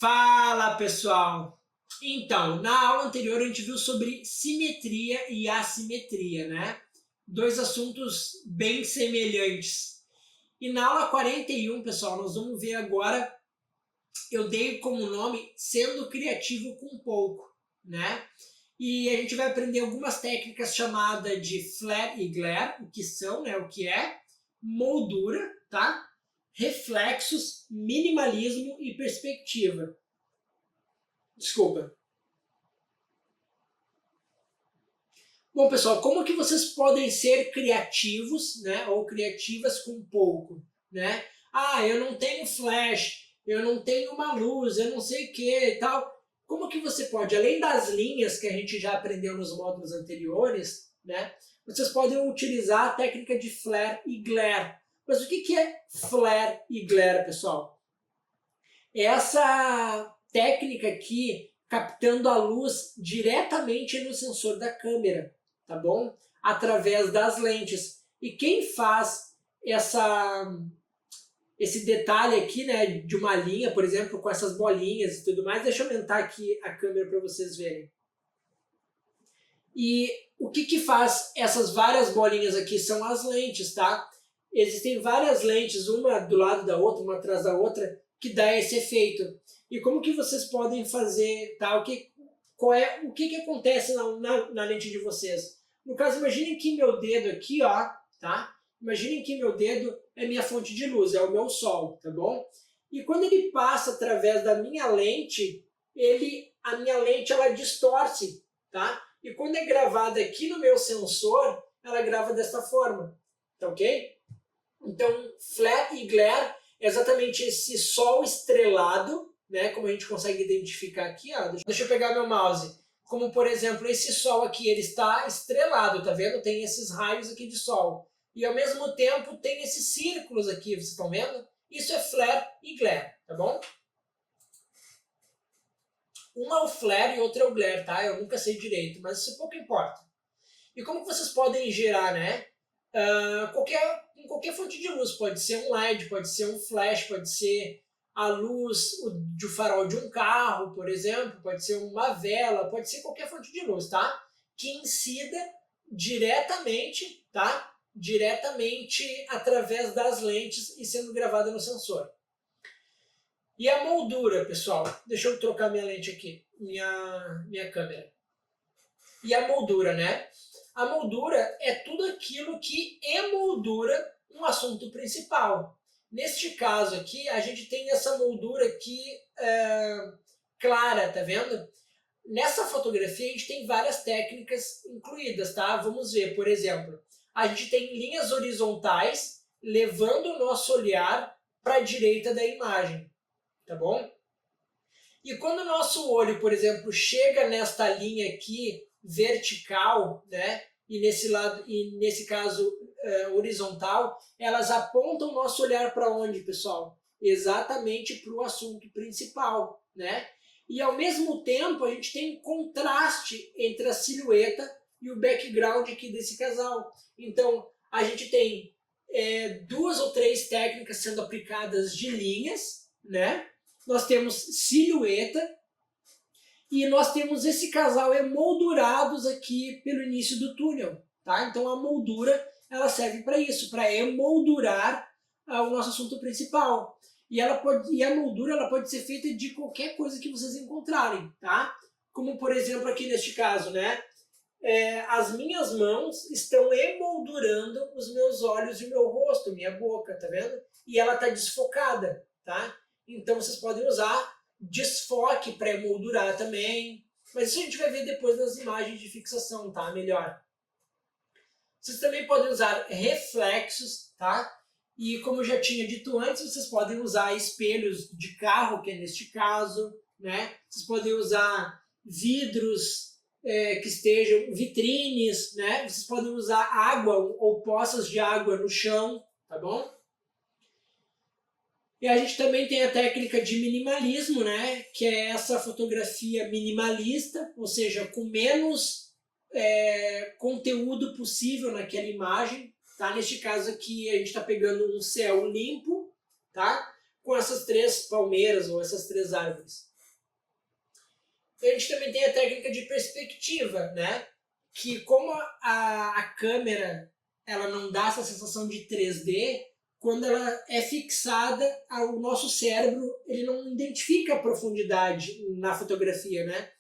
Fala, pessoal! Então, na aula anterior a gente viu sobre simetria e assimetria, né? Dois assuntos bem semelhantes. E na aula 41, pessoal, nós vamos ver agora, eu dei como nome sendo criativo com pouco, né? E a gente vai aprender algumas técnicas chamadas de flare e glare, o que são, né? O que é, moldura, tá? Reflexos, minimalismo e perspectiva. Desculpa. Bom, pessoal, como que vocês podem ser criativos, né? Ou criativas com pouco, né? Ah, eu não tenho flash, eu não tenho uma luz, eu não sei o que e tal. Como que você pode, além das linhas que a gente já aprendeu nos módulos anteriores, né? Vocês podem utilizar a técnica de flare e glare. Mas o que é flare e glare, pessoal? Essa técnica aqui, captando a luz diretamente no sensor da câmera, tá bom? Através das lentes. E quem faz esse detalhe aqui, né, de uma linha, por exemplo, com essas bolinhas e tudo mais, deixa eu aumentar aqui a câmera para vocês verem. E o que faz essas várias bolinhas aqui são as lentes, tá? Existem várias lentes, uma do lado da outra, uma atrás da outra, que dá esse efeito. E como que vocês podem fazer, tá? O que acontece na lente de vocês? No caso, imaginem que meu dedo aqui, ó, tá? Imaginem que meu dedo é minha fonte de luz, é o meu sol, tá bom? E quando ele passa através da minha lente, a minha lente ela distorce, tá? E quando é gravada aqui no meu sensor, ela grava dessa forma, tá ok? Então, flare e glare é exatamente esse sol estrelado, né? Como a gente consegue identificar aqui, ó. Deixa eu pegar meu mouse. Como, por exemplo, esse sol aqui, ele está estrelado, tá vendo? Tem esses raios aqui de sol. E ao mesmo tempo tem esses círculos aqui, vocês estão vendo? Isso é flare e glare, tá bom? Uma é o flare e outra é o glare, tá? Eu nunca sei direito, mas isso pouco importa. E como vocês podem gerar, né? Em qualquer fonte de luz, pode ser um LED, pode ser um flash, pode ser a luz do farol de um carro, por exemplo, pode ser uma vela, pode ser qualquer fonte de luz, tá? Que incida diretamente, tá? Diretamente através das lentes e sendo gravada no sensor. E a moldura, pessoal, deixa eu trocar minha lente aqui, minha câmera. E a moldura, né? A moldura é tudo aquilo que emoldura um assunto principal. Neste caso aqui, a gente tem essa moldura aqui clara, tá vendo? Nessa fotografia, a gente tem várias técnicas incluídas, tá? Vamos ver, por exemplo, a gente tem linhas horizontais levando o nosso olhar para a direita da imagem, tá bom? E quando o nosso olho, por exemplo, chega nesta linha aqui, vertical, né? E nesse caso horizontal, elas apontam o nosso olhar para onde, pessoal? Exatamente para o assunto principal, né? E ao mesmo tempo a gente tem contraste entre a silhueta e o background aqui desse casal. Então a gente tem 2 ou 3 técnicas sendo aplicadas de linhas, né? Nós temos silhueta, e nós temos esse casal emoldurados aqui pelo início do túnel, tá? Então a moldura ela serve para isso, para emoldurar o nosso assunto principal. E a moldura ela pode ser feita de qualquer coisa que vocês encontrarem, tá? Como por exemplo aqui neste caso, né? As minhas mãos estão emoldurando os meus olhos e o meu rosto, minha boca, tá vendo? E ela está desfocada, tá? Então vocês podem usar desfoque para emoldurar também, mas isso a gente vai ver depois nas imagens de fixação, tá? Melhor. Vocês também podem usar reflexos, tá? E como eu já tinha dito antes, vocês podem usar espelhos de carro, que é neste caso, né? Vocês podem usar vidros que estejam, vitrines, né? Vocês podem usar água ou poças de água no chão, tá bom? E a gente também tem a técnica de minimalismo, né? Que é essa fotografia minimalista, ou seja, com menos conteúdo possível naquela imagem. Tá? Neste caso aqui, a gente está pegando um céu limpo, tá? Com essas 3 palmeiras ou essas 3 árvores. A gente também tem a técnica de perspectiva, né? Que como a câmera ela não dá essa sensação de 3D, quando ela é fixada, o nosso cérebro ele não identifica a profundidade na fotografia, né?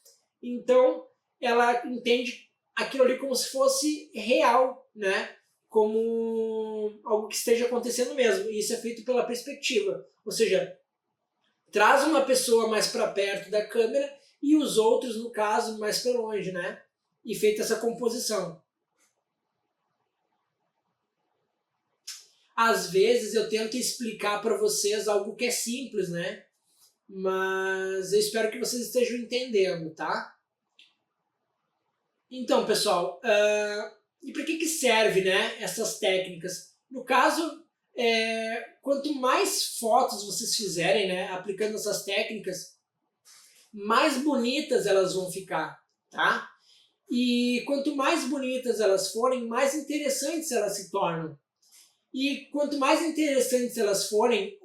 Então, ela entende aquilo ali como se fosse real, né? Como algo que esteja acontecendo mesmo. E isso é feito pela perspectiva. Ou seja, traz uma pessoa mais para perto da câmera e os outros, no caso, mais para longe, né? E feita essa composição. Às vezes eu tento explicar para vocês algo que é simples, né? Mas eu espero que vocês estejam entendendo, tá? Então, pessoal, e para que serve, né, essas técnicas? No caso, quanto mais fotos vocês fizerem, né, aplicando essas técnicas, mais bonitas elas vão ficar, tá? E quanto mais bonitas elas forem, mais interessantes elas se tornam. E quanto mais interessantes elas forem,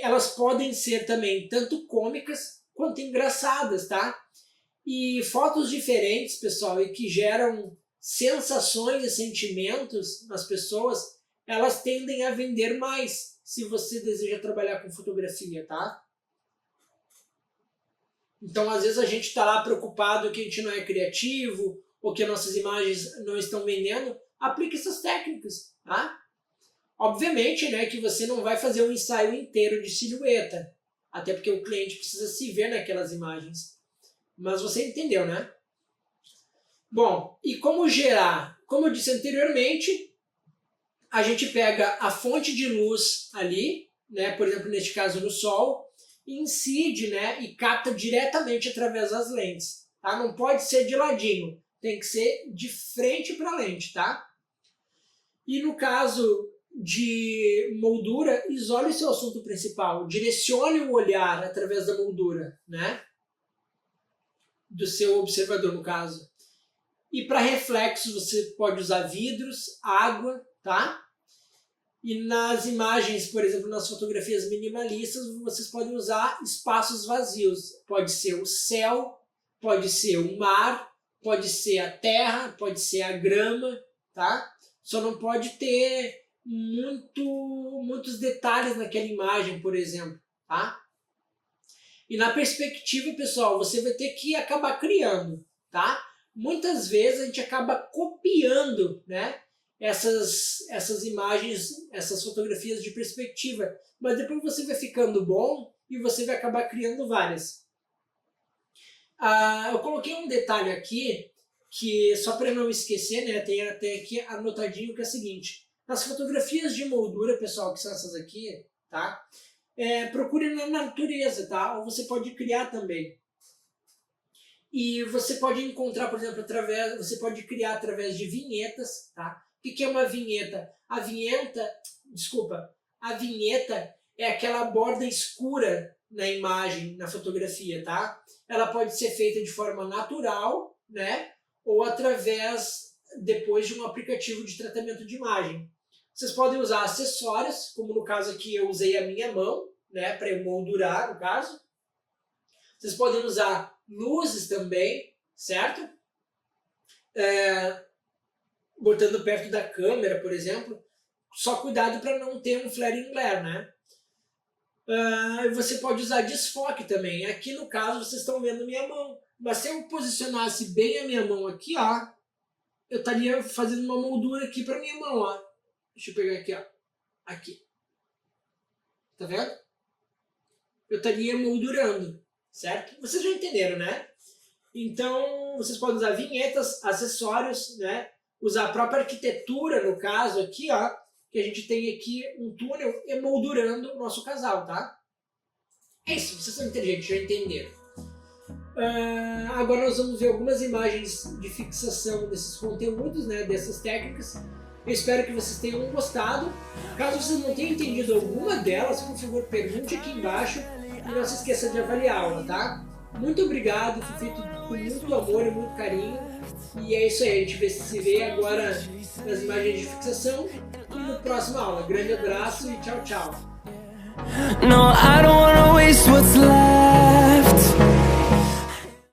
elas podem ser também tanto cômicas quanto engraçadas, tá? E fotos diferentes, pessoal, e que geram sensações e sentimentos nas pessoas, elas tendem a vender mais, se você deseja trabalhar com fotografia, tá? Então, às vezes a gente está lá preocupado que a gente não é criativo, ou que as nossas imagens não estão vendendo, aplique essas técnicas, tá? Obviamente, né, que você não vai fazer um ensaio inteiro de silhueta, até porque o cliente precisa se ver naquelas imagens. Mas você entendeu, né? Bom, e como gerar? Como eu disse anteriormente, a gente pega a fonte de luz ali, né, por exemplo, neste caso no sol, e incide, né, e capta diretamente através das lentes. Tá? Não pode ser de ladinho, tem que ser de frente para a lente, tá? E no caso de moldura, isole o seu assunto principal, direcione o olhar através da moldura, né? Do seu observador, no caso. E para reflexos você pode usar vidros, água, tá? E nas imagens, por exemplo, nas fotografias minimalistas, vocês podem usar espaços vazios. Pode ser o céu, pode ser o mar, pode ser a terra, pode ser a grama, tá? Só não pode ter muitos detalhes naquela imagem, por exemplo, tá? E na perspectiva, pessoal, você vai ter que acabar criando, tá? Muitas vezes a gente acaba copiando, né, essas imagens, essas fotografias de perspectiva, mas depois você vai ficando bom e você vai acabar criando várias. Eu coloquei um detalhe aqui, que só para não esquecer, né, tem até aqui anotadinho, que é o seguinte: nas fotografias de moldura, pessoal, que são essas aqui, tá? Procure na natureza, tá? Ou você pode criar também. E você pode encontrar, por exemplo, você pode criar através de vinhetas, tá? O que é uma vinheta? A vinheta é aquela borda escura na imagem, na fotografia, tá? Ela pode ser feita de forma natural, né? Ou através, depois de um aplicativo de tratamento de imagem. Vocês podem usar acessórios, como no caso aqui eu usei a minha mão, né, para emoldurar, no caso. Vocês podem usar luzes também, certo? Botando perto da câmera, por exemplo. Só cuidado para não ter um flare and glare, né? Você pode usar desfoque também. Aqui no caso vocês estão vendo minha mão. Mas se eu posicionasse bem a minha mão aqui, ó, eu estaria fazendo uma moldura aqui para minha mão, ó. Deixa eu pegar aqui, ó. Aqui. Tá vendo? Eu estaria moldurando, certo? Vocês já entenderam, né? Então, vocês podem usar vinhetas, acessórios, né? Usar a própria arquitetura, no caso aqui, ó, que a gente tem aqui um túnel emoldurando o nosso casal, tá? É isso, vocês são inteligentes, já entenderam. Agora nós vamos ver algumas imagens de fixação desses conteúdos, né? Dessas técnicas. Eu espero que vocês tenham gostado. Caso vocês não tenham entendido alguma delas, por favor, pergunte aqui embaixo e não se esqueça de avaliar a aula, tá? Muito obrigado, foi feito com muito amor e muito carinho. E é isso aí, a gente se vê agora nas imagens de fixação e na próxima aula. Grande abraço e tchau, tchau. No, I don't wanna waste what's left.